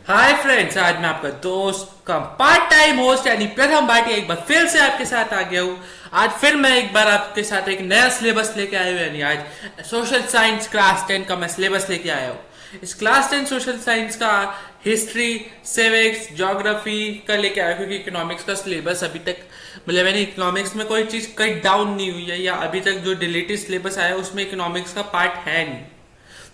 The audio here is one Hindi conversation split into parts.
हाय फ्रेंड्स, आज मैं आपका दोस्त का पार्ट टाइम होस्ट यानी प्रथम भाटिया एक बार फिर से आपके साथ आ गया हूँ। आज फिर मैं एक बार आपके साथ एक नया सिलेबस लेके आया हूँ, यानी आज सोशल साइंस क्लास 10 का मैं सिलेबस लेके आया हूँ। इस क्लास 10 सोशल साइंस का हिस्ट्री, सिविक्स, ज्योग्राफी का लेके आया, क्योंकि इकोनॉमिक्स का सिलेबस अभी तक मतलब मैंने इकोनॉमिक्स में कोई चीज़ कट डाउन नहीं हुई है, या अभी तक जो डिलीटेड सिलेबस आया है उसमें इकोनॉमिक्स का पार्ट है नहीं।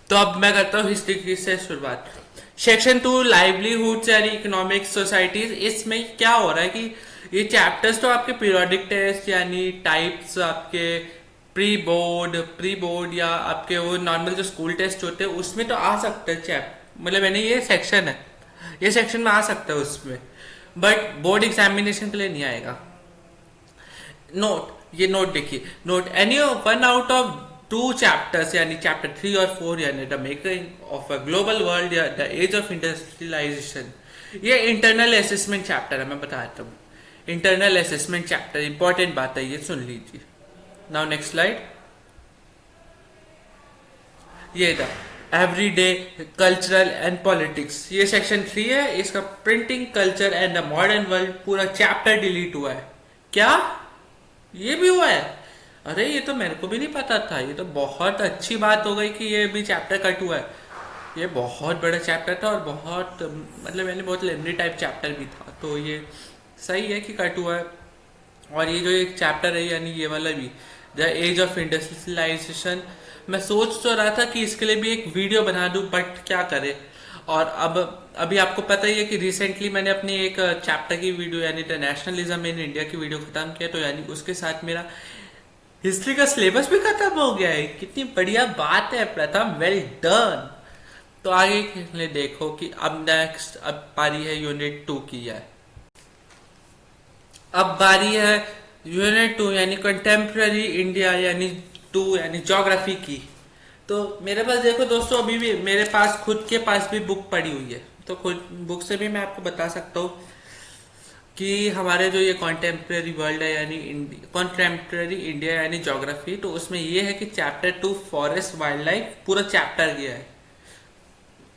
तो अब मैं करता हूँ हिस्ट्री से शुरुआत। सेक्शन 2 लाइवलीहुड्स यानी इकोनॉमिक सोसाइटीज। इसमें क्या हो रहा है कि ये चैप्टर्स तो आपके पीरियोडिक टेस्ट यानी टाइप्स, आपके प्री बोर्ड या आपके वो नॉर्मल जो स्कूल टेस्ट होते हैं उसमें तो आ सकते हैं मतलब मैंने ये सेक्शन है, ये सेक्शन में आ सकता है उसमें, बट बोर्ड एग्जामिनेशन के लिए नहीं आएगा। नोट, ये नोट देखिए, note any one out of two chapters यानी चैप्टर 3 और 4 यानी the making of a global world या द एज ऑफ इंडस्ट्रियलाइजेशन, ये इंटरनल असेसमेंट चैप्टर है। मैं बताता हूँ, इंटरनल असेसमेंट चैप्टर इंपॉर्टेंट बात है, ये सुन लीजिए। Now next slide. ये था एवरीडे कल्चरल एंड पॉलिटिक्स, ये सेक्शन 3 है। इसका printing culture and the modern world पूरा चैप्टर डिलीट हुआ है। क्या ये भी हुआ है? अरे ये तो मेरे को भी नहीं पता था। ये तो बहुत अच्छी बात हो गई कि ये भी चैप्टर कट हुआ है। ये बहुत बड़ा चैप्टर था और बहुत मतलब मैंने बहुत लेंदी टाइप चैप्टर भी था, तो ये सही है कि कट हुआ है। और ये जो एक चैप्टर है यानी ये वाला भी, द एज ऑफ इंडस्ट्रियलाइजेशन, मैं सोच तो रहा था कि इसके लिए भी एक वीडियो बना दूं, बट क्या करे। और अब अभी आपको पता ही है कि रिसेंटली मैंने अपनी एक चैप्टर की वीडियो यानी द नेशनलिज्म इन इंडिया की वीडियो खत्म किया, तो यानी उसके साथ मेरा हिस्ट्री का सिलेबस भी खत्म हो गया है। कितनी बढ़िया बात है प्रथम, वेल डन। तो आगे के लिए देखो कि अब नेक्स्ट अब बारी है यूनिट 2 की है। अब बारी है यूनिट 2 यानी कंटेम्प्रेरी इंडिया यानी 2 यानी ज्योग्राफी की। तो मेरे पास देखो दोस्तों, अभी भी मेरे पास खुद के पास भी बुक पड़ी हुई है, तो खुद बुक से भी मैं आपको बता सकता हूँ कि हमारे जो ये कॉन्टेम्प्रेरी वर्ल्ड है यानी कॉन्टेम्प्रेरी इंडिया यानी ज्योग्राफी, तो उसमें ये है कि चैप्टर 2 फॉरेस्ट वाइल्ड लाइफ पूरा चैप्टर गया है।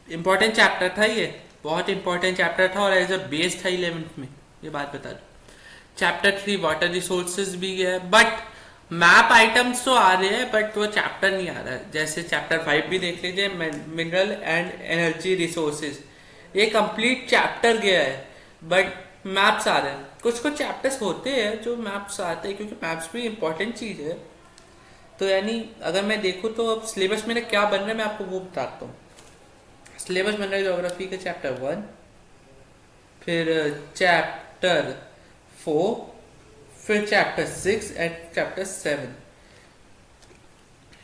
इंपॉर्टेंट चैप्टर था ये, बहुत इंपॉर्टेंट चैप्टर था और एज अ बेस था 11th में, ये बात बता दो। चैप्टर 3 वाटर रिसोर्सेज भी गया है, बट मैप आइटम्स तो आ रहे हैं बट वो चैप्टर नहीं आ रहा है। जैसे चैप्टर 5 भी देख लीजिए, मिनरल एंड एनर्जी रिसोर्सेज, ये कंप्लीट चैप्टर गया है, बट मैप्स आ रहे हैं। कुछ कुछ चैप्टर्स होते हैं जो मैप्स आते हैं, क्योंकि मैप्स भी इंपॉर्टेंट चीज़ है। तो यानी अगर मैं देखूँ तो अब सिलेबस मेरा क्या बन रहा है मैं आपको वो बताता हूँ। सिलेबस बन रहा है ज्योग्राफी का चैप्टर 1, फिर चैप्टर 4, फिर चैप्टर 6 एंड चैप्टर 7,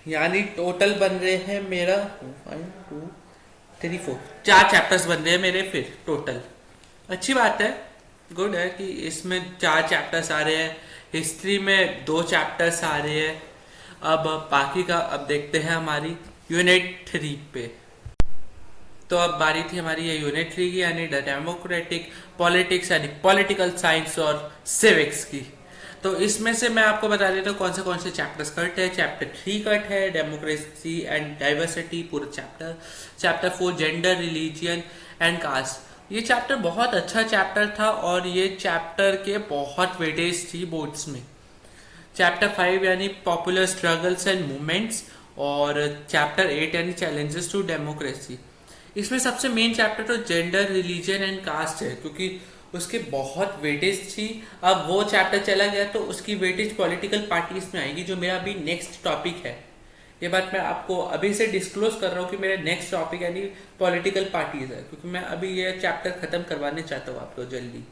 यानी टोटल बन रहे हैं मेरा 1 2 3 4 4 चैप्टर्स बन रहे हैं मेरे फिर टोटल। अच्छी बात है, गुड है कि इसमें 4 चैप्टर्स आ रहे हैं। हिस्ट्री में 2 चैप्टर्स आ रहे हैं। अब बाकी का अब देखते हैं हमारी यूनिट 3 पे। तो अब बारी थी हमारी ये यूनिट 3 की यानी द डेमोक्रेटिक पॉलिटिक्स यानी पॉलिटिकल साइंस और सिविक्स की। तो इसमें से मैं आपको बता देता हूँ कौन से चैप्टर्स कट है। चैप्टर 3 कट है, डेमोक्रेसी एंड डाइवर्सिटी पूरा चैप्टर। Chapter 4 gender, religion and caste, ये चैप्टर बहुत अच्छा चैप्टर था और ये चैप्टर के बहुत वेटेज थी बोर्ड्स में। चैप्टर 5 यानी पॉपुलर स्ट्रगल्स एंड मूवमेंट्स, और चैप्टर 8 यानी चैलेंजेस टू डेमोक्रेसी। इसमें सबसे मेन चैप्टर तो जेंडर, रिलीजन एंड कास्ट है, क्योंकि उसकी बहुत वेटेज थी। अब वो चैप्टर चला गया तो उसकी वेटेज पॉलिटिकल पार्टीज में आएगी, जो मेरा अभी नेक्स्ट टॉपिक है। ये बात मैं आपको अभी से डिस्क्लोज कर रहा हूँ कि मेरा नेक्स्ट टॉपिक यानी पॉलिटिकल पार्टीज है, क्योंकि मैं अभी ये चैप्टर खत्म करवाने चाहता हूँ आपको जल्दी।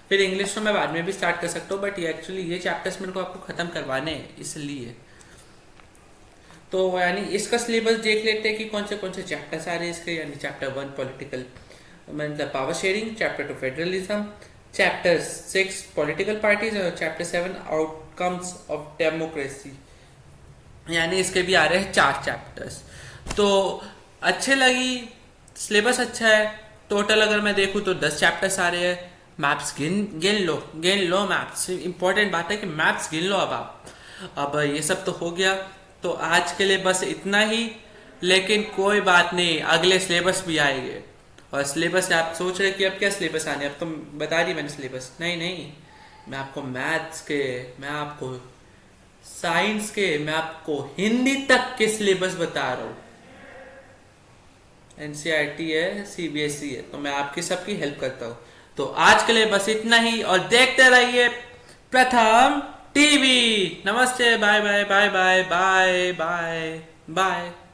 फिर इंग्लिश तो मैं बाद में भी स्टार्ट कर सकता हूँ, बट ये एक्चुअली ये चैप्टर्स मेरे को आपको खत्म करवाने हैं इसलिए। तो यानी इसका सिलेबस देख लेते हैं कि कौन से चैप्टर्स आ रहे हैं इसके। यानी चैप्टर 1 पॉलिटिकल मतलब power sharing, chapter 2 federalism, chapter 6 political parties और चैप्टर 7 आउटकम्स ऑफ डेमोक्रेसी। यानी इसके भी आ रहे हैं 4 चैप्टर्स। तो अच्छे लगी, सिलेबस अच्छा है। टोटल अगर मैं देखूँ तो 10 चैप्टर्स आ रहे हैं। मैप्स गिन लो मैप्स, इंपॉर्टेंट बात है कि मैप्स गिन लो। अब ये सब तो हो गया, तो आज के लिए बस इतना ही। लेकिन कोई बात नहीं, अगले सिलेबस भी आएंगे और सिलेबस आप सोच रहे कि अब क्या सिलेबस आने, अब तो बता दी मैंने सिलेबस। नहीं नहीं, मैं आपको मैथ्स के, मैं आपको साइंस के, मैं आपको हिंदी तक के सिलेबस बता रहा हूँ। एनसीईआरटी है, सीबीएसई है, तो मैं आपकी सबकी हेल्प करता हूँ। तो आज के लिए बस इतना ही, और देखते रहिए प्रथम टीवी। नमस्ते, bye bye bye bye bye bye bye.